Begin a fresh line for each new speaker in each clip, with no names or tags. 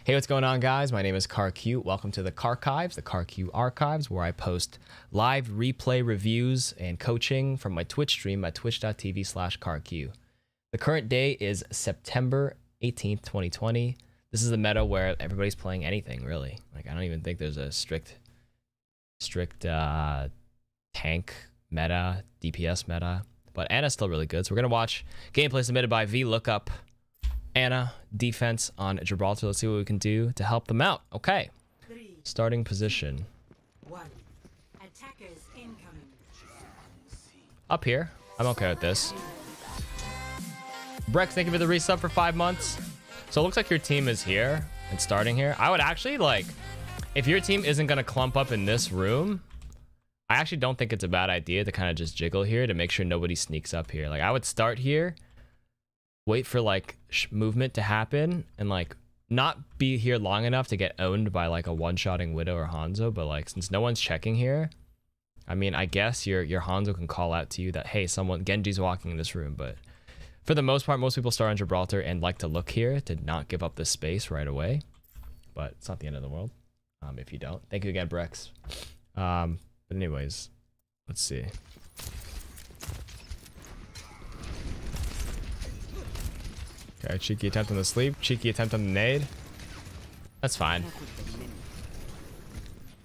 Hey, what's going on, guys? My name is KarQ. Welcome to the KarChives, the KarQ archives, where I post live replay reviews and coaching from my Twitch stream at twitch.tv/KarQ. The current day is September 18th, 2020. This is the meta where everybody's playing anything, really. Like, I don't even think there's a strict tank meta, DPS meta. But Ana's still really good, so we're going to watch gameplay submitted by VLOOKUP. Ana, defense on Gibraltar. Let's see what we can do to help them out. Okay. Starting position.
Attackers incoming.
Up here. I'm okay with this. Brex, thank you for the resub for 5 months. So it looks like your team is here and starting here. I would actually, like, if your team isn't going to clump up in this room, I actually don't think it's a bad idea to kind of just jiggle here to make sure nobody sneaks up here. Like, I would start here, wait for like movement to happen, and like not be here long enough to get owned by like a one-shotting Widow or Hanzo. But like, since no one's checking here, I mean, I guess your Hanzo can call out to you that, hey, someone, Genji's walking in this room. But for the most part, most people start on Gibraltar and like to look here to not give up the space right away. But it's not the end of the world if you don't. Thank you again, Brex. But anyways, let's see. Okay, cheeky attempt on the sleep, cheeky attempt on the nade. That's fine.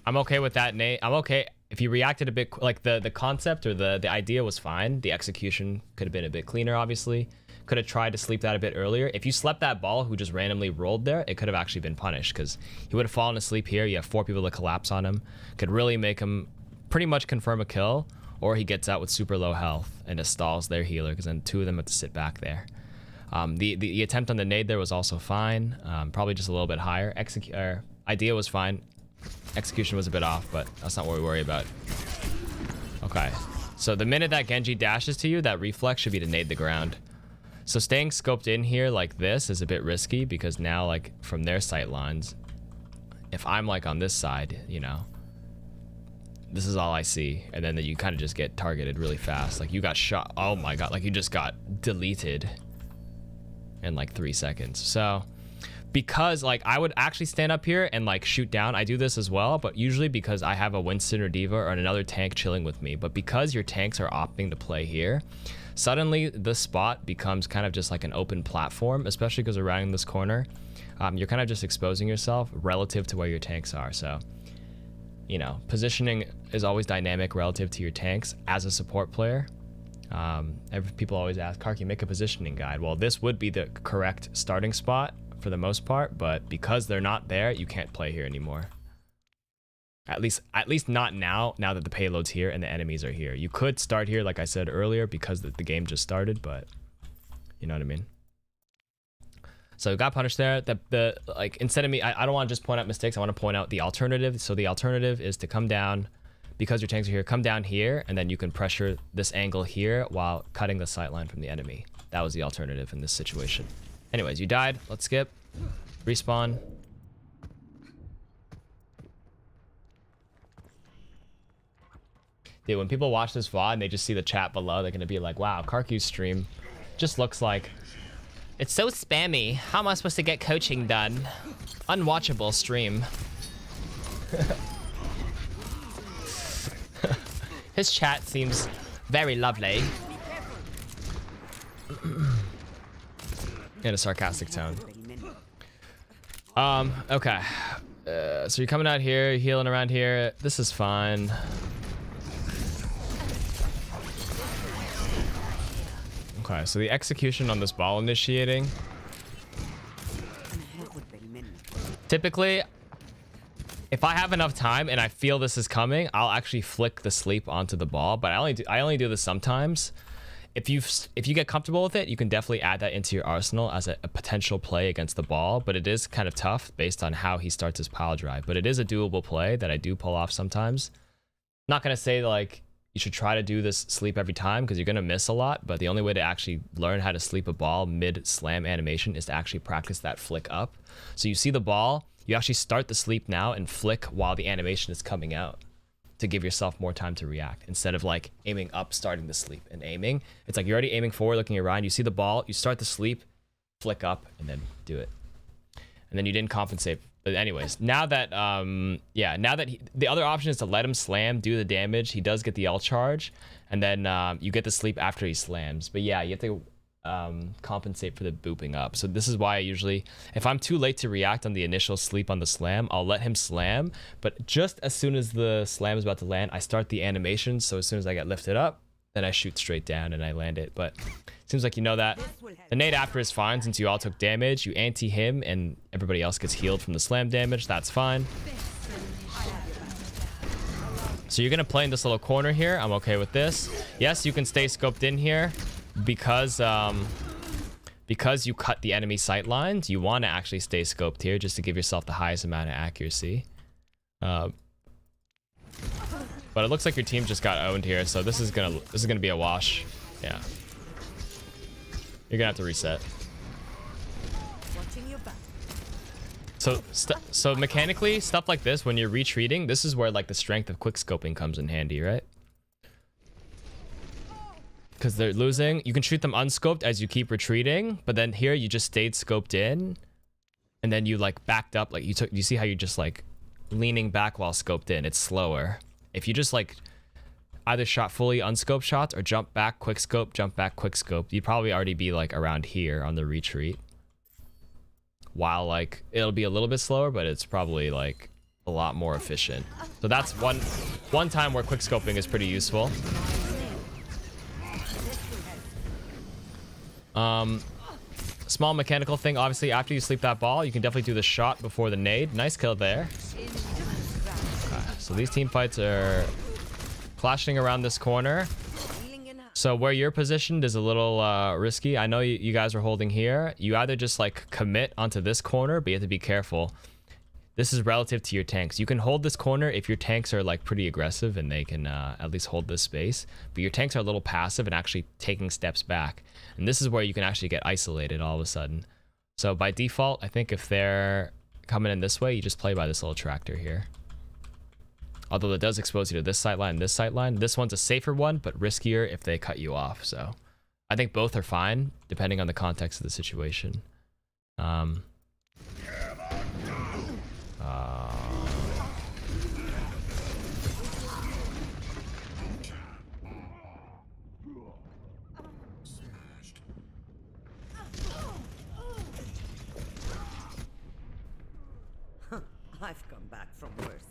I'm okay with that nade. I'm okay if you reacted a bit, like the concept or the idea was fine. The execution could have been a bit cleaner, obviously. Could have tried to sleep that a bit earlier. If you slept that ball who just randomly rolled there, it could have actually been punished because he would have fallen asleep here. You have 4 people to collapse on him. Could really make him pretty much confirm a kill, or he gets out with super low health and just stalls their healer because then 2 of them have to sit back there. The attempt on the nade there was also fine. Probably just a little bit higher. Idea was fine. Execution was a bit off, but that's not what we worry about. Okay. So the minute that Genji dashes to you, that reflex should be to nade the ground. So staying scoped in here like this is a bit risky because now, like, from their sight lines, if I'm like on this side, you know, this is all I see. And then you kind of just get targeted really fast. Like, you got shot. Oh my God. Like, you just got deleted in like 3 seconds. So because like I would actually stand up here and like shoot down. I do this as well, but usually because I have a Winston or Diva or another tank chilling with me. But because your tanks are opting to play here, suddenly this spot becomes kind of just like an open platform, especially because around this corner, you're kind of just exposing yourself relative to where your tanks are. So, you know, positioning is always dynamic relative to your tanks as a support player. People always ask, KarQ, make a positioning guide. Well, this would be the correct starting spot for the most part, but because they're not there, you can't play here anymore. At least not now that the payload's here and the enemies are here. You could start here, like I said earlier, because the game just started, but you know what I mean? So got punished there. Like, instead of me, I don't want to just point out mistakes. I want to point out the alternative. So the alternative is to come down, because your tanks are here, come down here, and then you can pressure this angle here while cutting the sightline from the enemy. That was the alternative in this situation. Anyways, you died. Let's skip. Respawn. Dude, when people watch this VOD and they just see the chat below, they're going to be like, wow, KarQ's stream just looks like... It's so spammy. How am I supposed to get coaching done? Unwatchable stream. His chat seems very lovely. In a sarcastic tone. Okay. So you're coming out here, healing around here. This is fine. Okay, so the execution on this ball initiating. Typically, if I have enough time and I feel this is coming, I'll actually flick the sleep onto the ball, but I only do this sometimes. If you get comfortable with it, you can definitely add that into your arsenal as a potential play against the ball, but it is kind of tough based on how he starts his pile drive. But it is a doable play that I do pull off sometimes. Not going to say like you should try to do this sleep every time because you're going to miss a lot, but the only way to actually learn how to sleep a ball mid-slam animation is to actually practice that flick up. So you see the ball, you actually start the sleep now and flick while the animation is coming out to give yourself more time to react instead of like aiming up, starting the sleep and aiming. It's like you're already aiming forward, looking around, you see the ball, you start the sleep, flick up, and then do it. and then you didn't compensate. But anyways, now that yeah, now that the other option is to let him slam, do the damage. He does get the L charge, and then you get the sleep after he slams. But yeah, you have to compensate for the booping up. So this is why I usually, if I'm too late to react on the initial sleep on the slam, I'll let him slam. But just as soon as the slam is about to land, I start the animation. So as soon as I get lifted up, then I shoot straight down and I land it. But seems like you know that. The nade after is fine since you all took damage. You anti him and everybody else gets healed from the slam damage. That's fine. So you're going to play in this little corner here. I'm okay with this. Yes, you can stay scoped in here because you cut the enemy sight lines. You want to actually stay scoped here just to give yourself the highest amount of accuracy. But it looks like your team just got owned here, so this is gonna be a wash. Yeah. You're gonna have to reset. So mechanically, stuff like this, when you're retreating, this is where like the strength of quick scoping comes in handy, right? Because they're losing. You can shoot them unscoped as you keep retreating, but then here you just stayed scoped in, and then you like backed up. Like you see how you're just like leaning back while scoped in. It's slower. If you just like either shot fully unscoped shots or jump back, quick scope, jump back, quick scope, you'd probably already be like around here on the retreat. While like it'll be a little bit slower, but it's probably like a lot more efficient. So that's one time where quick scoping is pretty useful. Small mechanical thing, obviously after you sleep that ball, you can definitely do the shot before the nade. Nice kill there. Okay, so these team fights are clashing around this corner. So where you're positioned is a little risky. I know you guys are holding here. You either just like commit onto this corner, but you have to be careful. This is relative to your tanks. You can hold this corner if your tanks are like pretty aggressive and they can at least hold this space. But your tanks are a little passive and actually taking steps back. And this is where you can actually get isolated all of a sudden. So by default, I think if they're coming in this way, you just play by this little tractor here. Although it does expose you to this sight line and this sight line. This one's a safer one, but riskier if they cut you off. So I think both are fine, depending on the context of the situation.
I've come back from worse.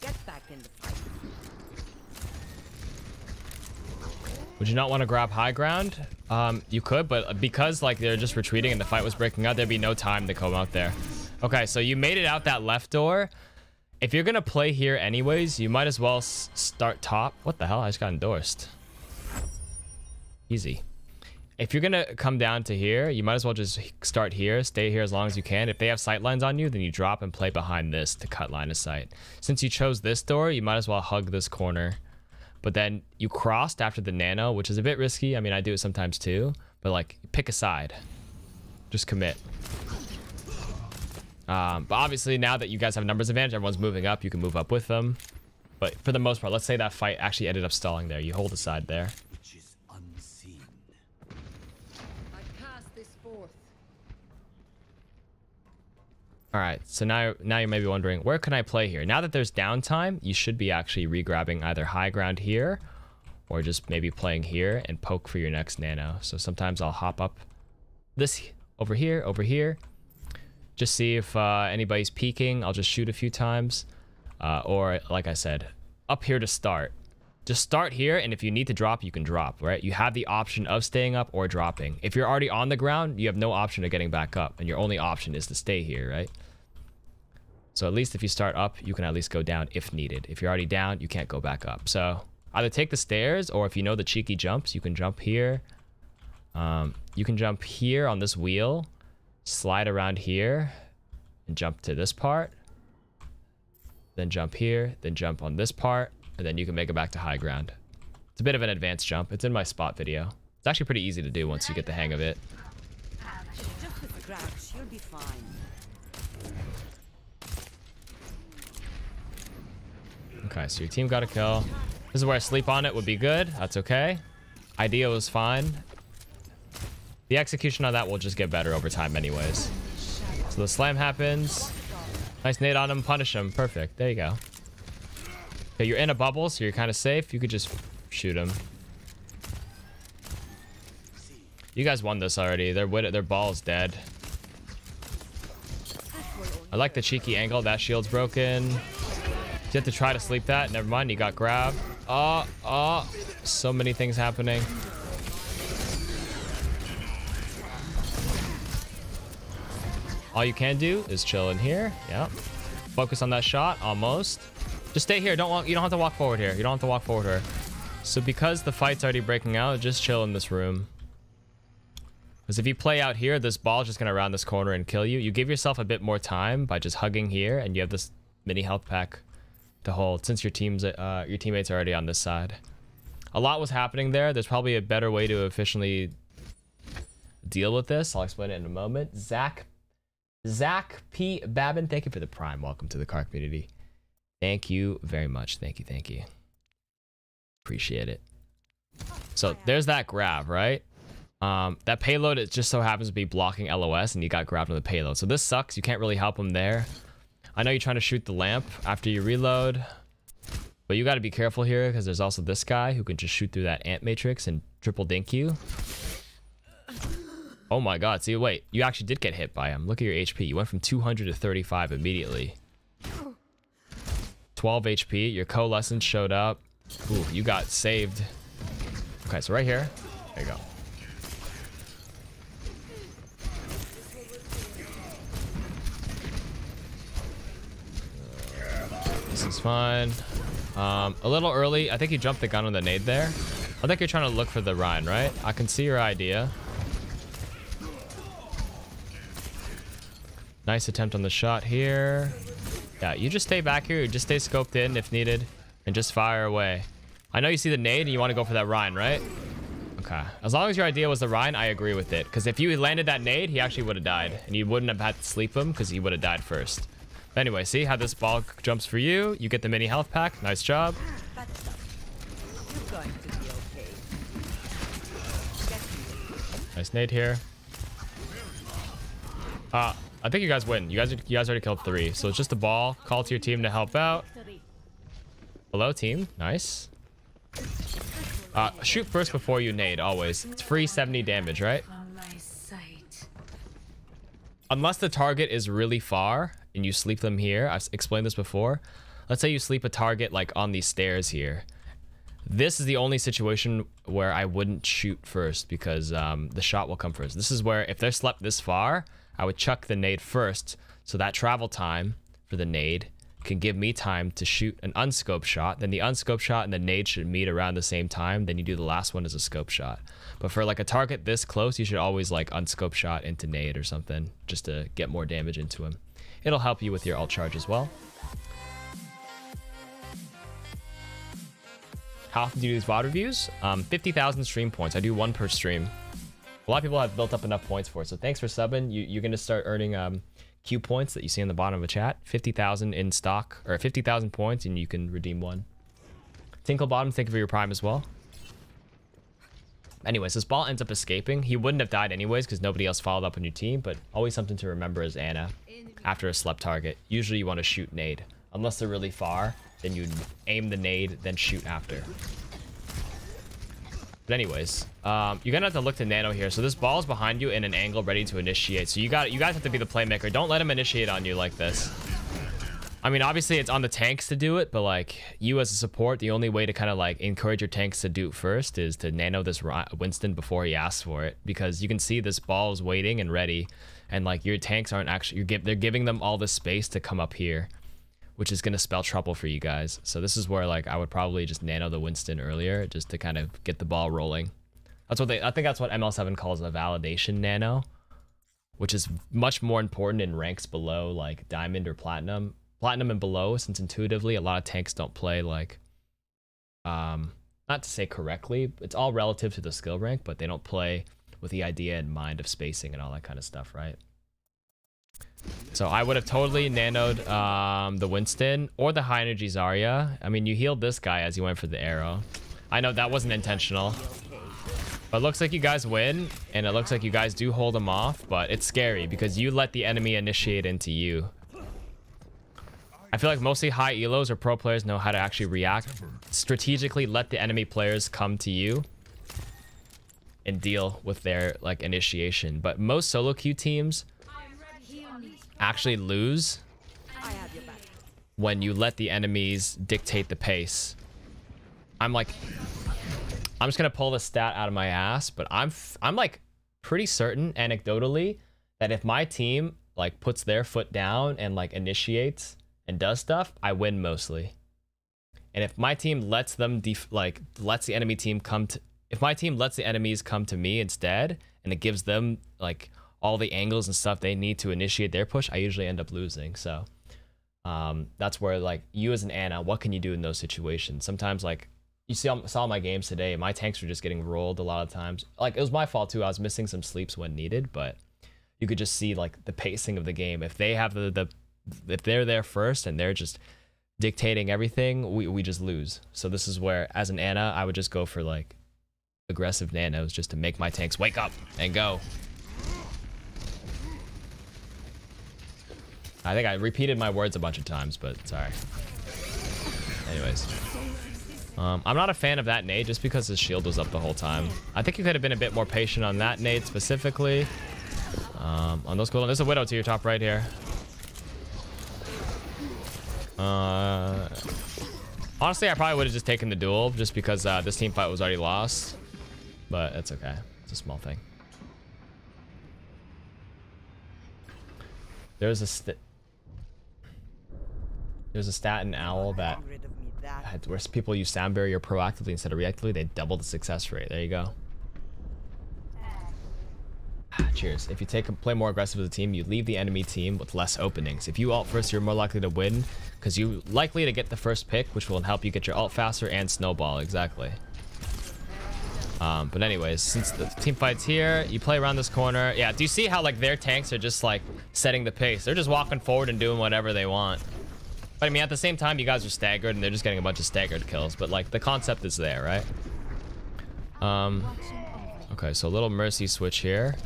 Get back in the fight.
Would you not want to grab high ground? You could, but because like they're just retreating and the fight was breaking out, there'd be no time to come out there. Okay, so you made it out that left door. If you're gonna play here anyways, you might as well start top. What the hell? I just got endorsed. Easy. If you're gonna come down to here, you might as well just start here, stay here as long as you can. If they have sight lines on you, then you drop and play behind this to cut line of sight. Since you chose this door, you might as well hug this corner. But then you crossed after the nano, which is a bit risky. I mean, I do it sometimes too, but like pick a side. Just commit. But obviously now that you guys have numbers advantage, everyone's moving up, you can move up with them. But for the most part, let's say that fight actually ended up stalling there. You hold a side there. All right, so now you may be wondering, where can I play here? Now that there's downtime, you should be actually re-grabbing either high ground here or just maybe playing here and poke for your next nano. So sometimes I'll hop up this over here, just see if anybody's peeking. I'll just shoot a few times. Or like I said, up here to start. Just start here, and if you need to drop, you can drop, right? You have the option of staying up or dropping. If you're already on the ground, you have no option of getting back up, and your only option is to stay here, right? So at least if you start up, you can at least go down if needed. If you're already down, you can't go back up. So either take the stairs, or if you know the cheeky jumps, you can jump here. You can jump here on this wheel, slide around here, and jump to this part. Then jump here, then jump on this part. And then you can make it back to high ground. It's a bit of an advanced jump. It's in my spot video. It's actually pretty easy to do once you get the hang of it.
Just with the crouch, you'll be fine.
Okay, so your team got a kill. This is where I sleep on it would be good. That's okay. Idea was fine. The execution on that will just get better over time anyways. So the slam happens. Nice nade on him. Punish him. Perfect. There you go. Okay, you're in a bubble, so you're kind of safe. You could just shoot him. You guys won this already. Their ball's dead. I like the cheeky angle. That shield's broken. You have to try to sleep that. Never mind. You got grabbed. So many things happening. All you can do is chill in here. Yep. Focus on that shot. Almost. Just stay here. You don't have to walk forward here. You don't have to walk forward here. So because the fight's already breaking out, just chill in this room. Because if you play out here, this ball's just gonna round this corner and kill you. You give yourself a bit more time by just hugging here, and you have this mini health pack to hold since your teammates are already on this side. A lot was happening there. There's probably a better way to efficiently deal with this. I'll explain it in a moment. Zach P. Babin, thank you for the prime. Welcome to the KarQ community. Thank you very much. Thank you. Appreciate it. So there's that grab, right? That payload, it just so happens to be blocking LOS, and you got grabbed on the payload. So this sucks. You can't really help him there. I know you're trying to shoot the lamp after you reload, but you got to be careful here because there's also this guy who can just shoot through that ant matrix and triple dink you. Oh my god. See, wait. You actually did get hit by him. Look at your HP. You went from 200 to 35 immediately. 12 HP. Your coalescence showed up. Ooh, you got saved. Okay, so right here. There you go. This is fine. A little early. I think you jumped the gun on the nade there. I think you're trying to look for the Rhine, right? I can see your idea. Nice attempt on the shot here. Yeah, you just stay back here. You just stay scoped in if needed and just fire away. I know you see the nade and you want to go for that Rhine, right? Okay. As long as your idea was the Rhine, I agree with it. Because if you landed that nade, he actually would have died. And you wouldn't have had to sleep him because he would have died first. But anyway, see how this ball jumps for you? You get the mini health pack. Nice job. Nice nade here. I think you guys win. You guys already killed 3. So it's just a ball. Call to your team to help out. Hello, team. Nice. Shoot first before you nade, always. It's free 70 damage, right? Unless the target is really far and you sleep them here. I've explained this before. Let's say you sleep a target like on these stairs here. This is the only situation where I wouldn't shoot first because the shot will come first. This is where if they're slept this far, I would chuck the nade first. So that travel time for the nade can give me time to shoot an unscoped shot. Then the unscoped shot and the nade should meet around the same time. Then you do the last one as a scope shot. But for like a target this close, you should always like unscope shot into nade or something just to get more damage into him. It'll help you with your ult charge as well. How often do you do these VOD reviews? 50,000 stream points. I do 1 per stream. A lot of people have built up enough points for it. So thanks for subbing. You're going to start earning Q points that you see on the bottom of the chat. 50,000 in stock, or 50,000 points, and you can redeem 1. Tinkle Bottom, thank you for your prime as well. Anyways, this ball ends up escaping. He wouldn't have died anyways because nobody else followed up on your team, but always something to remember is Ana. After a slept target, usually you want to shoot nade. Unless they're really far, then you aim the nade, then shoot after. But anyways, you're gonna have to look to Nano here. So this ball's behind you in an angle ready to initiate. So you guys have to be the playmaker. Don't let him initiate on you like this. I mean, obviously it's on the tanks to do it, but like you as a support, the only way to kind of like encourage your tanks to do it first is to Nano this Winston before he asks for it, because you can see this ball is waiting and ready, and like your tanks aren't actually, they're giving them all this space to come up here, which is going to spell trouble for you guys. So this is where like I would probably just Nano the Winston earlier just to kind of get the ball rolling. That's what I think that's what ML7 calls a validation Nano, which is much more important in ranks below like Diamond or Platinum. Platinum and below, since intuitively a lot of tanks don't play like, not to say correctly, it's all relative to the skill rank, but they don't play with the idea in mind of spacing and all that kind of stuff, right? So I would have totally nanoed the Winston or the high energy Zarya. I mean, you healed this guy as you went for the arrow. I know that wasn't intentional. But it looks like you guys win, and it looks like you guys do hold them off, but it's scary because you let the enemy initiate into you. I feel like mostly high elos or pro players know how to actually react, strategically let the enemy players come to you and deal with their like initiation. But most solo queue teams actually lose when you let the enemies dictate the pace. I'm just gonna pull the stat out of my ass, but I'm like pretty certain anecdotally that if my team like puts their foot down and like initiates and does stuff, I win mostly. And if my team lets them lets the enemy team if my team lets the enemies come to me instead, and it gives them like all the angles and stuff they need to initiate their push, I usually end up losing. So that's where like you as an Ana, what can you do in those situations? Sometimes like you saw my games today, my tanks were just getting rolled a lot of times. Like it was my fault too. I was missing some sleeps when needed, but you could just see like the pacing of the game. If they have if they're there first and they're just dictating everything, we just lose. So this is where, as an Ana, I would just go for like aggressive nanos just to make my tanks wake up and go. I think I repeated my words a bunch of times, but sorry. Anyways. I'm not a fan of that nade just because his shield was up the whole time. I think you could have been a bit more patient on that nade specifically. On those cooldowns. There's a Widow to your top right here. Honestly, I probably would have just taken the duel just because this team fight was already lost. But it's okay. It's a small thing. There's a stat in Owl that where people use sound barrier proactively instead of reactively, they double the success rate. There you go. Cheers. If you play more aggressive as a team, you leave the enemy team with less openings. If you ult first, you're more likely to win because you're likely to get the first pick, which will help you get your ult faster and snowball. Exactly. But anyways, since the team fight's here, you play around this corner. Yeah, do you see how like their tanks are just like setting the pace? They're just walking forward and doing whatever they want. But I mean, at the same time, you guys are staggered and they're just getting a bunch of staggered kills. But like the concept is there, right? Okay, so a little Mercy switch here.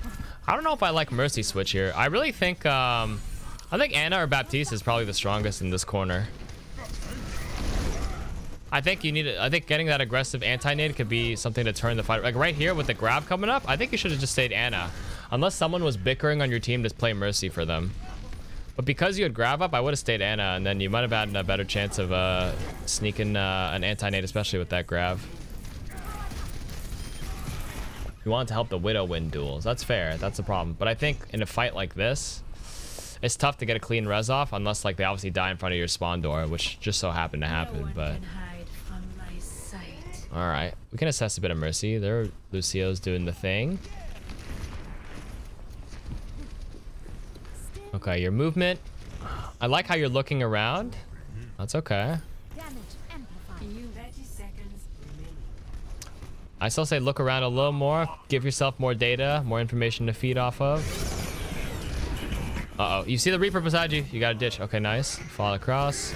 I don't know if I like Mercy switch here. I really think, I think Ana or Baptiste is probably the strongest in this corner. I think you need it. I think getting that aggressive anti-nade could be something to turn the fight. Like right here with the grab coming up, I think you should have just stayed Ana. Unless someone was bickering on your team to play Mercy for them. But because you had grab up, I would have stayed Ana, and then you might have had a better chance of sneaking an anti-nade, especially with that grab. You want to help the Widow win duels. That's fair. That's the problem. But I think in a fight like this, it's tough to get a clean res off unless like they obviously die in front of your spawn door, which just so happened to happen. But all right, we can assess a bit of Mercy. There, Lucio's doing the thing. Okay, your movement. I like how you're looking around. That's okay. I still say look around a little more. Give yourself more data, more information to feed off of. Uh-oh. You see the Reaper beside you. You got a ditch. Okay, nice. Fall across.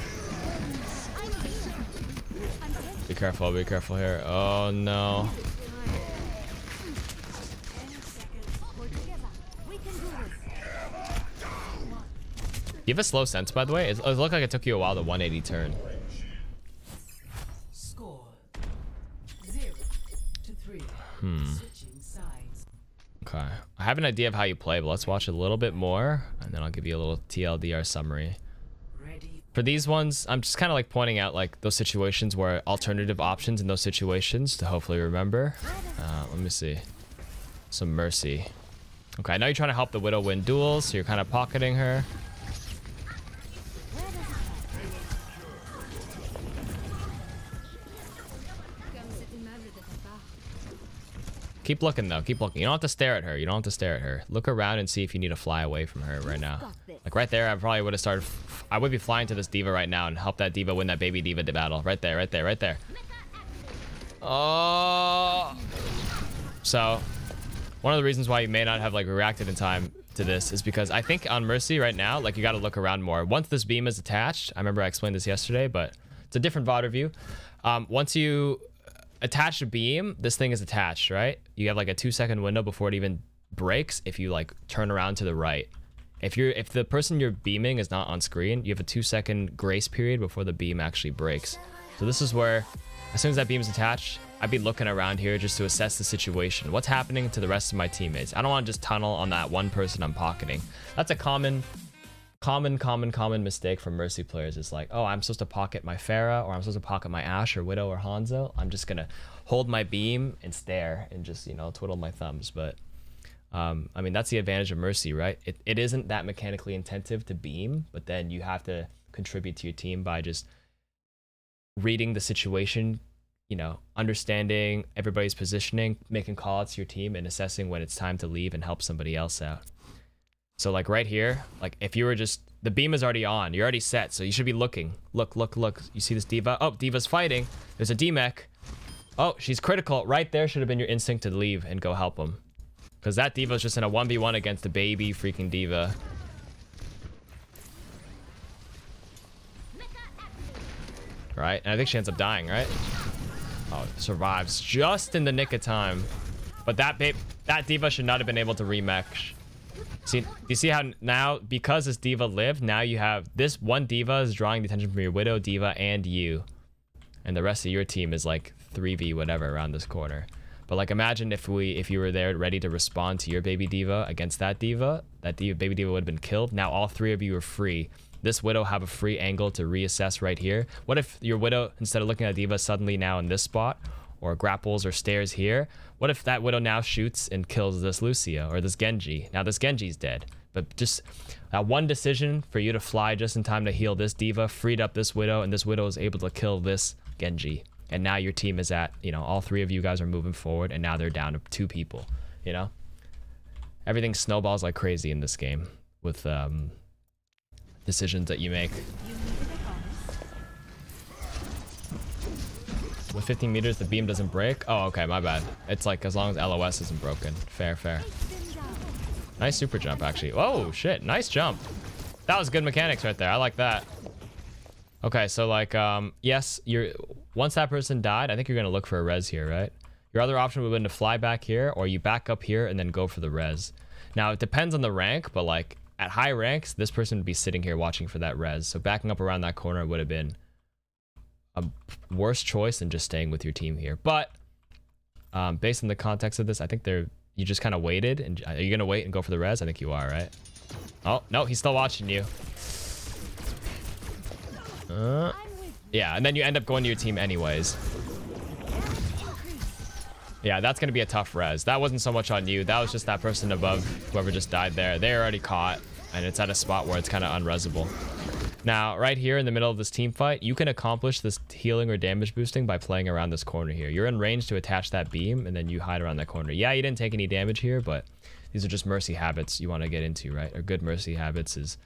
Be careful here. Oh, no. You have a slow sense, by the way. It looked like it took you a while to 180 turn.
Score 0-3.
Okay. I have an idea of how you play, but let's watch a little bit more, and then I'll give you a little TLDR summary. For these ones, I'm just kind of like pointing out like those situations where alternative options in those situations to hopefully remember. Let me see. Some Mercy. Okay, I know you're trying to help the Widow win duels, so you're kind of pocketing her. Keep looking though, keep looking. You don't have to stare at her. You don't have to stare at her. Look around and see if you need to fly away from her right now. Like right there, I probably would have started. I would be flying to this diva right now and help that diva win that baby diva battle. Right there, right there, right there. Oh. So, one of the reasons why you may not have like reacted in time to this is because I think on Mercy right now, like you got to look around more. Once this beam is attached, I remember I explained this yesterday, but it's a different VOD review. Once you attach a beam, this thing is attached, right? You have like a 2-second window before it even breaks if you like turn around to the right. If the person you're beaming is not on screen, you have a 2-second grace period before the beam actually breaks. So this is where, as soon as that beam is attached, I'd be looking around here just to assess the situation. What's happening to the rest of my teammates? I don't want to just tunnel on that one person I'm pocketing. That's a common mistake from Mercy players. Is like, oh, I'm supposed to pocket my Pharah, or I'm supposed to pocket my Ashe or Widow or Hanzo. I'm just gonna hold my beam and stare and just, you know, twiddle my thumbs. But I mean, that's the advantage of Mercy, right? It isn't that mechanically intensive to beam, but then you have to contribute to your team by just reading the situation, you know, understanding everybody's positioning, making calls to your team, and assessing when it's time to leave and help somebody else out. So like right here, like if you were just, the beam is already on, you're already set, so you should be looking. Look. You see this D.Va? Oh, D.Va's fighting. There's a D-Mech. Oh, she's critical. Right there should have been your instinct to leave and go help him. Because that D.Va's just in a 1v1 against the baby freaking D.Va. Right? And I think she ends up dying, right? Oh, survives just in the nick of time. But that D.Va should not have been able to remech. See, you see how now, because this D.Va lived, now you have this one D.Va is drawing the attention from your Widow, D.Va, and you. And the rest of your team is like 3v whatever around this corner. But like imagine if you were there ready to respond to your baby D.Va against that D.Va, baby D.Va would have been killed. Now all 3 of you are free. This Widow have a free angle to reassess right here. What if your Widow, instead of looking at D.Va suddenly now in this spot, or grapples or stares here, what if that Widow now shoots and kills this Lucio or this Genji? Now this Genji's dead. But just that one decision for you to fly just in time to heal this D.Va freed up this Widow, and this Widow is able to kill this Genji. And now your team is at, you know, all 3 of you guys are moving forward, and now they're down to 2 people, you know? Everything snowballs like crazy in this game with decisions that you make. With 15 meters, the beam doesn't break? Oh, okay, my bad. It's like as long as LOS isn't broken. Fair. Nice super jump, actually. Oh, shit. Nice jump. That was good mechanics right there. I like that. Okay, so like, yes, once that person died, I think you're going to look for a res here, right? Your other option would have been to fly back here, or you back up here and then go for the res. Now, it depends on the rank, but like at high ranks, this person would be sitting here watching for that res. So backing up around that corner would have been a worse choice than just staying with your team here. But based on the context of this, I think you just kind of waited. And are you going to wait and go for the res? I think you are, right? Oh, no, he's still watching you. Yeah, and then you end up going to your team anyways. Yeah, that's going to be a tough res. That wasn't so much on you. That was just that person above, whoever just died there. They're already caught, and it's at a spot where it's kind of unresable. Now, right here in the middle of this team fight, you can accomplish this healing or damage boosting by playing around this corner here. You're in range to attach that beam, and then you hide around that corner. Yeah, you didn't take any damage here, but these are just mercy habits you want to get into, right? Or good mercy habits is,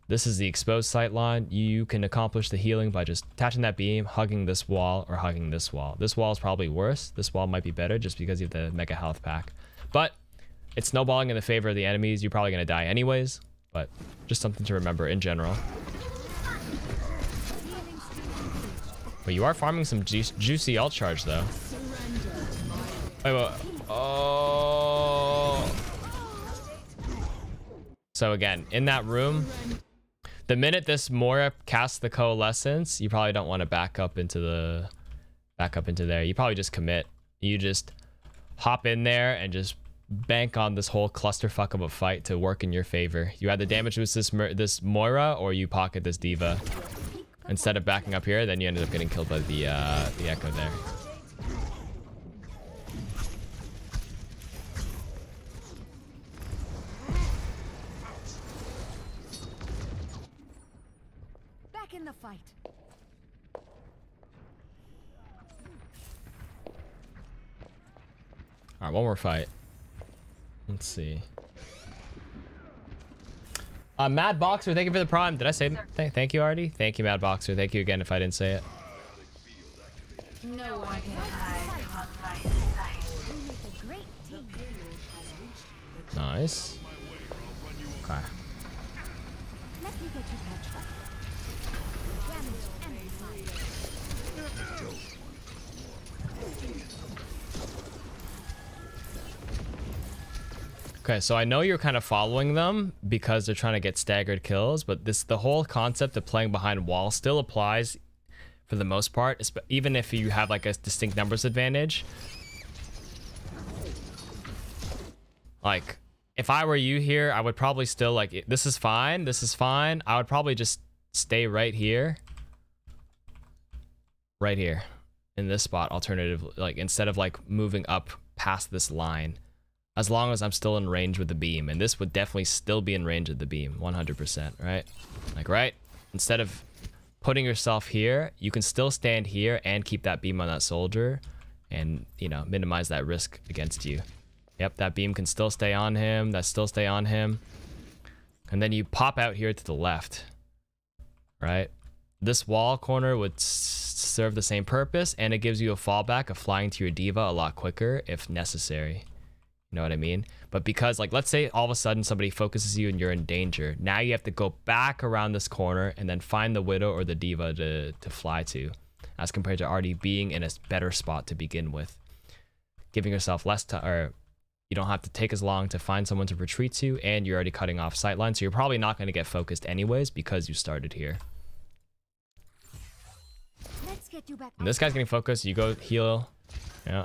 this is the exposed sight line. You can accomplish the healing by just attaching that beam, hugging this wall, or hugging this wall. This wall is probably worse. This wall might be better just because you have the mega health pack. But it's snowballing in the favor of the enemies. You're probably going to die anyways, but just something to remember in general. But you are farming some juicy ult charge, though. Wait. Oh. So again, in that room, the minute this Moira casts the coalescence, you probably don't want to back up into there. You probably just commit. You just hop in there and just bank on this whole clusterfuck of a fight to work in your favor. You either damage boost this Moira, or you pocket this D.Va. Instead of backing up here, then you ended up getting killed by the Echo there.
Back in the fight.
All right, one more fight. Let's see. Mad Boxer, thank you for the prime. Did I say thank you already? Thank you, Mad Boxer. Thank you again if I didn't say it.
No one can hide on my sight.
Nice. Okay.
Let me get you patched up. Damage and
Okay, so I know you're kind of following them because they're trying to get staggered kills, but the whole concept of playing behind walls still applies for the most part, even if you have like a distinct numbers advantage. Like, if I were you here, I would probably still like, this is fine, this is fine. I would probably just stay right here. Right here. In this spot, alternatively, like instead of like moving up past this line. As long as I'm still in range with the beam. And this would definitely still be in range of the beam. 100%, right? Like, right? Instead of putting yourself here, you can still stand here and keep that beam on that soldier. And, you know, minimize that risk against you. Yep, that beam can still stay on him. That still stay on him. And then you pop out here to the left. Right? This wall corner would serve the same purpose. And it gives you a fallback of flying to your diva a lot quicker if necessary. You know what I mean? But because, like, let's say all of a sudden somebody focuses you and you're in danger. Now you have to go back around this corner and then find the widow or the diva to fly to. As compared to already being in a better spot to begin with. Giving yourself less time, or you don't have to take as long to find someone to retreat to, and you're already cutting off sightline. So you're probably not going to get focused anyways because you started here.
Let's get you back.
And this guy's getting focused. You go heal. Yeah.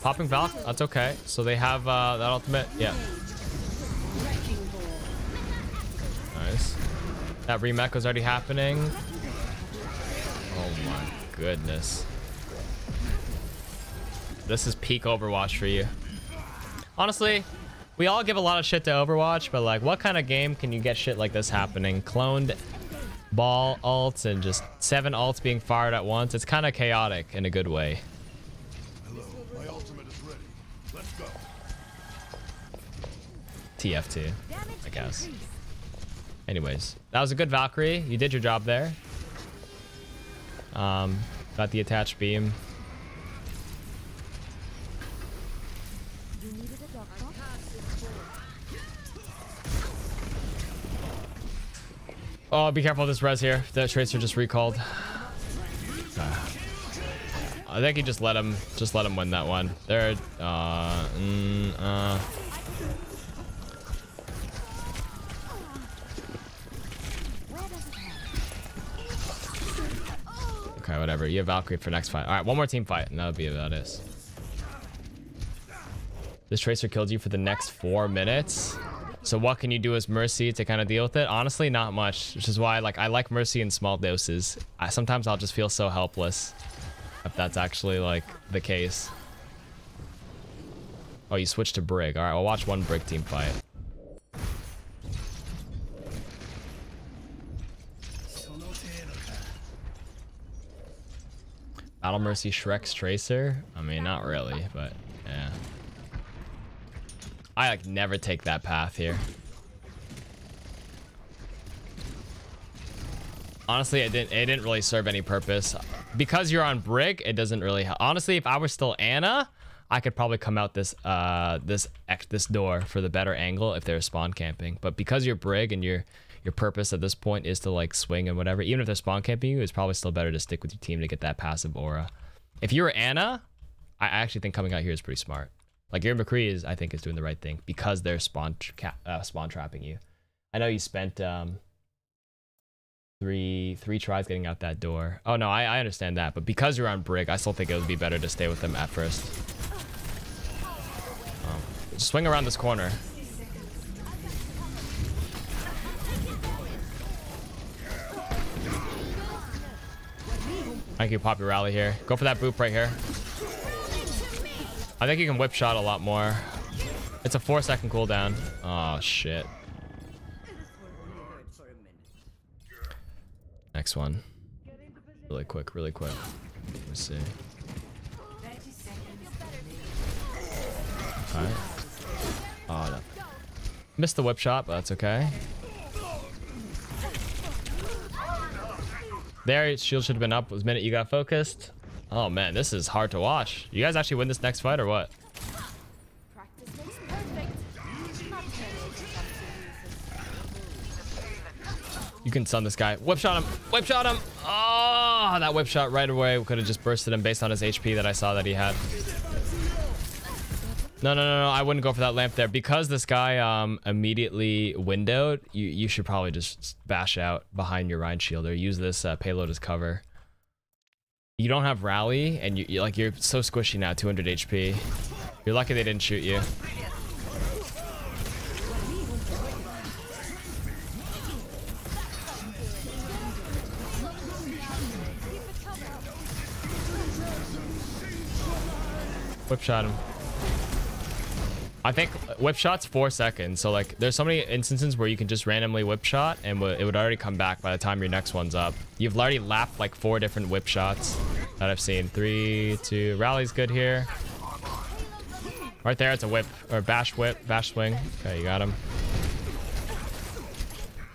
Popping Valk, that's okay. So they have that ultimate, yeah. Nice. That remech was already happening. Oh my goodness. This is peak Overwatch for you. Honestly, we all give a lot of shit to Overwatch, but like, what kind of game can you get shit like this happening? Cloned ball ults and just 7 ults being fired at once. It's kind of chaotic in a good way. TF2, I guess. Anyways, that was a good Valkyrie. You did your job there. Got the attached beam. Oh, be careful of this res here. That tracer just recalled. I think you just let him win that one. There. Okay, whatever. You have Valkyrie for next fight. All right, one more team fight, and that would be about it. This tracer killed you for the next 4 minutes. So what can you do as Mercy to kind of deal with it? Honestly, not much, which is why I like Mercy in small doses. Sometimes I'll just feel so helpless if that's actually like the case. Oh, you switched to Brig. All right, I'll watch one Brig team fight. Battle Mercy Shrek's Tracer? I mean, not really, but yeah. I like never take that path here. Honestly, it didn't really serve any purpose. Because you're on Brig, it doesn't really help. Honestly, if I were still Anna, I could probably come out this door for the better angle if they're spawn camping. But because you're Brig and your purpose at this point is to like swing and whatever, even if they're spawn camping you, it's probably still better to stick with your team to get that passive aura. If you were Anna, I actually think coming out here is pretty smart. Like your McCree I think is doing the right thing because they're spawn trapping you. I know you spent three tries getting out that door. Oh no, I understand that, but because you're on Brig, I still think it would be better to stay with them at first. Swing around this corner. Thank you, pop your rally here. Go for that boop right here. I think you can whip shot a lot more. It's a 4-second cooldown. Oh shit. Next one. Really quick, really quick. Let's see. Alright. Oh no. Missed the whip shot, but that's okay. There, shield should have been up the minute you got focused. Oh man, this is hard to watch. You guys actually win this next fight or what?
Practice makes perfect. Not terrible to come to reason.
You can stun this guy. Whip shot him. Whip shot him. Oh, that whip shot right away could have just bursted him based on his HP that I saw that he had. No, no, no, no. I wouldn't go for that lamp there. Because this guy immediately windowed, you should probably just bash out behind your Rhine shield or use this payload as cover. You don't have rally, and you're so squishy now, 200 HP. You're lucky they didn't shoot you. Whip shot him. I think whip shot's 4 seconds, so like there's so many instances where you can just randomly whip shot and it would already come back by the time your next one's up. You've already lapped like 4 different whip shots that I've seen. 3, 2, rally's good here. Right there, it's a whip or bash swing. Okay, you got him.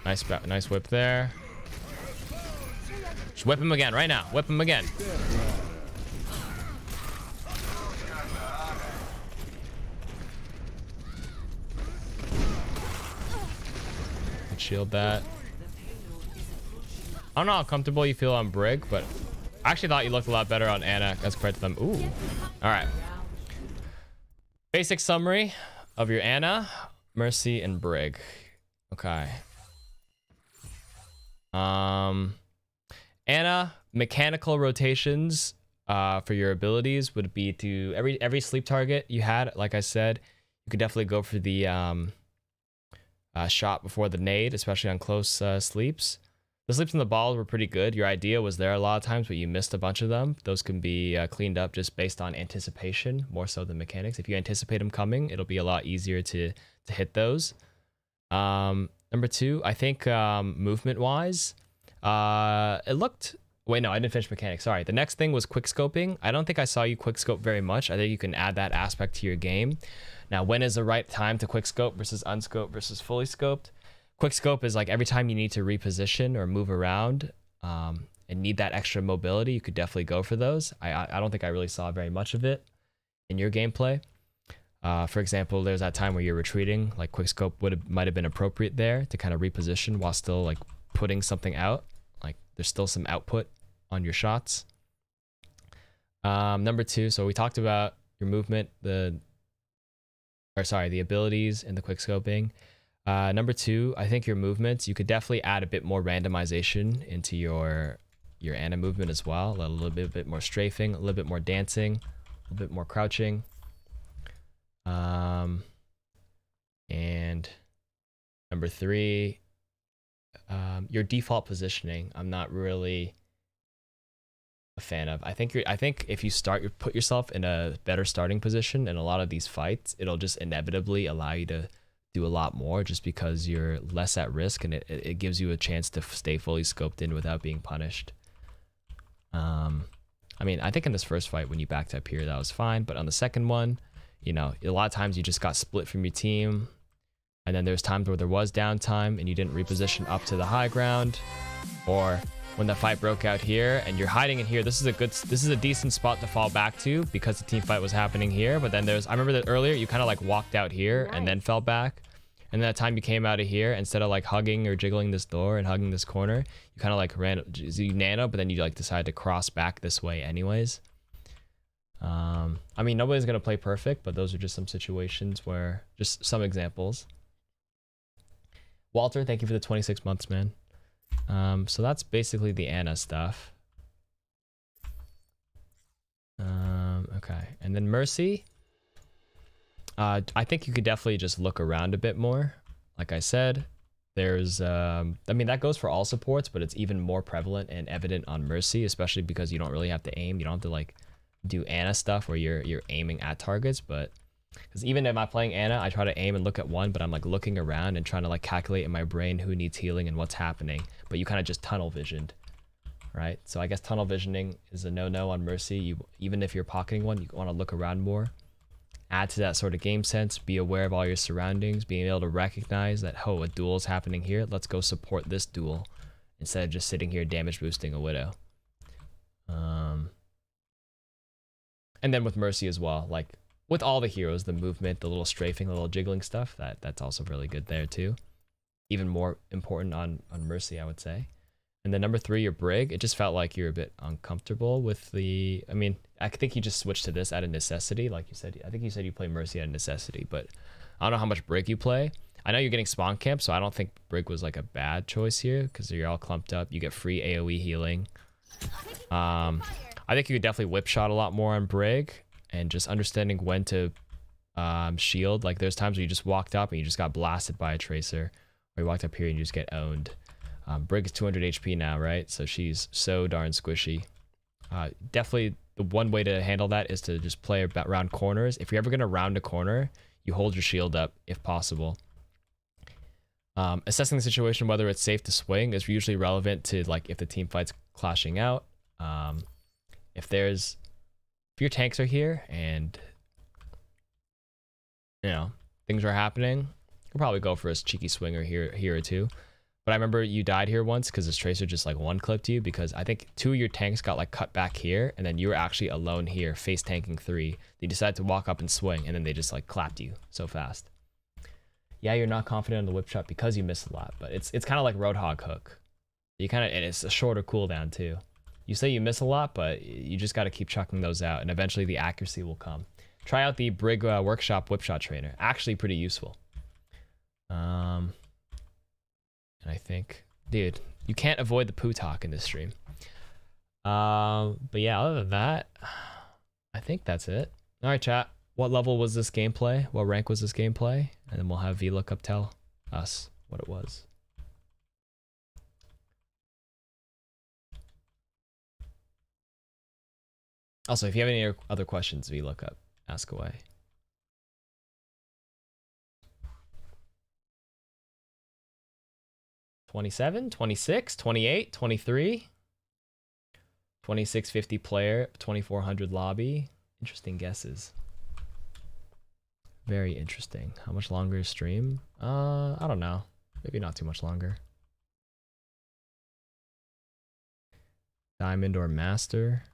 Nice whip there. Just whip him again right now. Whip him again. Shield that. I don't know how comfortable you feel on Brig, but I actually thought you looked a lot better on Ana as compared to them. Ooh. All right. Basic summary of your Ana, Mercy, and Brig. Okay. Ana, mechanical rotations for your abilities would be to every sleep target you had, like I said, you could definitely go for the shot before the nade, especially on close sleeps. The sleeps in the ball were pretty good. Your idea was there a lot of times, but you missed a bunch of them. Those can be cleaned up just based on anticipation, more so than mechanics. If you anticipate them coming, it'll be a lot easier to hit those. Number 2, I think movement-wise, it looked... Wait, no, I didn't finish mechanics. Sorry. The next thing was quick scoping. I don't think I saw you quick scope very much. I think you can add that aspect to your game. Now, when is the right time to quick scope versus unscope versus fully scoped? Quick scope is like every time you need to reposition or move around and need that extra mobility, you could definitely go for those. I don't think I really saw very much of it in your gameplay. For example, there's that time where you're retreating, like quick scope might have been appropriate there to kind of reposition while still like putting something out. Like there's still some output on your shots. Number 2, so we talked about your movement, the abilities and the quick scoping. Number 2, I think your movements, you could definitely add a bit more randomization into your Ana movement as well. A little bit more strafing, a little bit more dancing, a little bit more crouching. And number 3, your default positioning, I'm not really a fan of. I think if you put yourself in a better starting position in a lot of these fights, it'll just inevitably allow you to do a lot more just because you're less at risk, and it gives you a chance to stay fully scoped in without being punished. I mean, I think in this first fight when you backed up here, that was fine, but on the second one, you know, a lot of times you just got split from your team, and then there's times where there was downtime and you didn't reposition up to the high ground, or when the fight broke out here and you're hiding in here, this is a decent spot to fall back to because the team fight was happening here. But then I remember that earlier you kind of like walked out here and then fell back, and then that time you came out of here, instead of like hugging or jiggling this door and hugging this corner, you kind of like you nano, but then you like decided to cross back this way anyways. I mean, nobody's gonna play perfect, but those are just some situations where, just some examples. Walter, thank you for the 26 months, man. So that's basically the Ana stuff. Okay, and then Mercy. I think you could definitely just look around a bit more. Like I said, there's, I mean, that goes for all supports, but it's even more prevalent and evident on Mercy, especially because you don't really have to aim. You don't have to like do Ana stuff where you're aiming at targets, but because even if I'm playing Ana, I try to aim and look at one, but I'm like looking around and trying to like calculate in my brain who needs healing and what's happening. But you kind of just tunnel visioned, right? So I guess tunnel visioning is a no-no on Mercy. Even if you're pocketing one, you want to look around more. Add to that sort of game sense, be aware of all your surroundings, being able to recognize that, oh, a duel is happening here, let's go support this duel, instead of just sitting here damage boosting a Widow. And then with Mercy as well, like with all the heroes, the movement, the little strafing, the little jiggling stuff, that's also really good there too. Even more important on Mercy, I would say. And then number 3, your Brig. It just felt like you're a bit uncomfortable with the... I mean, I think you just switched to this out of necessity. Like you said, I think you said you play Mercy out of necessity, but I don't know how much Brig you play. I know you're getting spawn camp, so I don't think Brig was like a bad choice here because you're all clumped up. You get free AoE healing. I think you could definitely whip shot a lot more on Brig and just understanding when to shield. Like there's times where you just walked up and you just got blasted by a Tracer, or you walked up here and you just get owned. Brig is 200 HP now, right? So she's so darn squishy. Definitely the one way to handle that is to just play around corners. If you're ever going to round a corner, you hold your shield up if possible. Assessing the situation, whether it's safe to swing, is usually relevant to like if the team fight's clashing out. If your tanks are here and you know things are happening, you'll probably go for a cheeky swinger here or two. But I remember you died here once because this Tracer just like one clipped you because I think 2 of your tanks got like cut back here and then you were actually alone here face tanking 3. They decided to walk up and swing and then they just like clapped you so fast. Yeah, you're not confident on the whip shot because you miss a lot, but it's kind of like Roadhog hook. You kind of, and it's a shorter cooldown too. You say you miss a lot, but you just got to keep chucking those out and eventually the accuracy will come. Try out the Brig Workshop whip shot trainer. Actually pretty useful. And I think, dude, you can't avoid the poo talk in this stream. But yeah, other than that, I think that's it. All right, chat. What level was this gameplay? What rank was this gameplay? And then we'll have VLOOKUP tell us what it was. Also, if you have any other questions, VLOOKUP, ask away. 27, 26, 28, 23, 2650 player, 2400 lobby. Interesting guesses. Very interesting. How much longer is stream? I don't know. Maybe not too much longer. Diamond or master?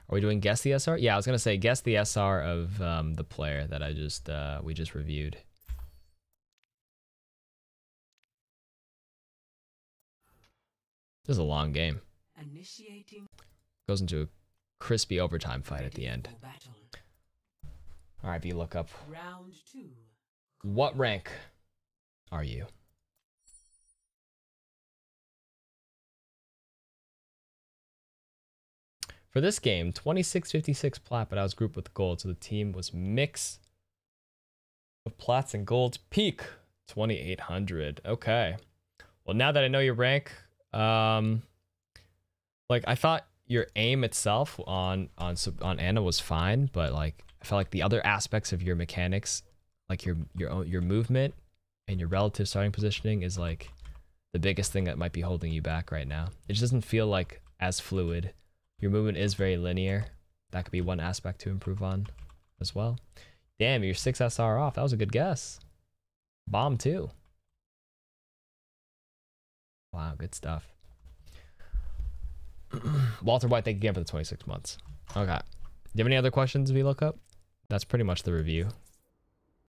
Are we doing guess the SR? Yeah, I was gonna say guess the SR of the player that we just reviewed. This is a long game. Goes into a crispy overtime fight at the end. All right, VLOOKUP. Round 2. What rank are you? For this game, 2656 plat, but I was grouped with gold, so the team was mix of plats and golds. Peak 2800. Okay. Well, now that I know your rank, like I thought your aim itself on Ana was fine, but like I felt like the other aspects of your mechanics, like your movement and your relative starting positioning, is like the biggest thing that might be holding you back right now. It just doesn't feel like as fluid. Your movement is very linear. That could be one aspect to improve on as well. Damn, you're 6 SR off. That was a good guess. Bomb too. Wow, good stuff. Walter White, thank you again for the 26 months. Okay. Do you have any other questions, VLOOKUP? That's pretty much the review.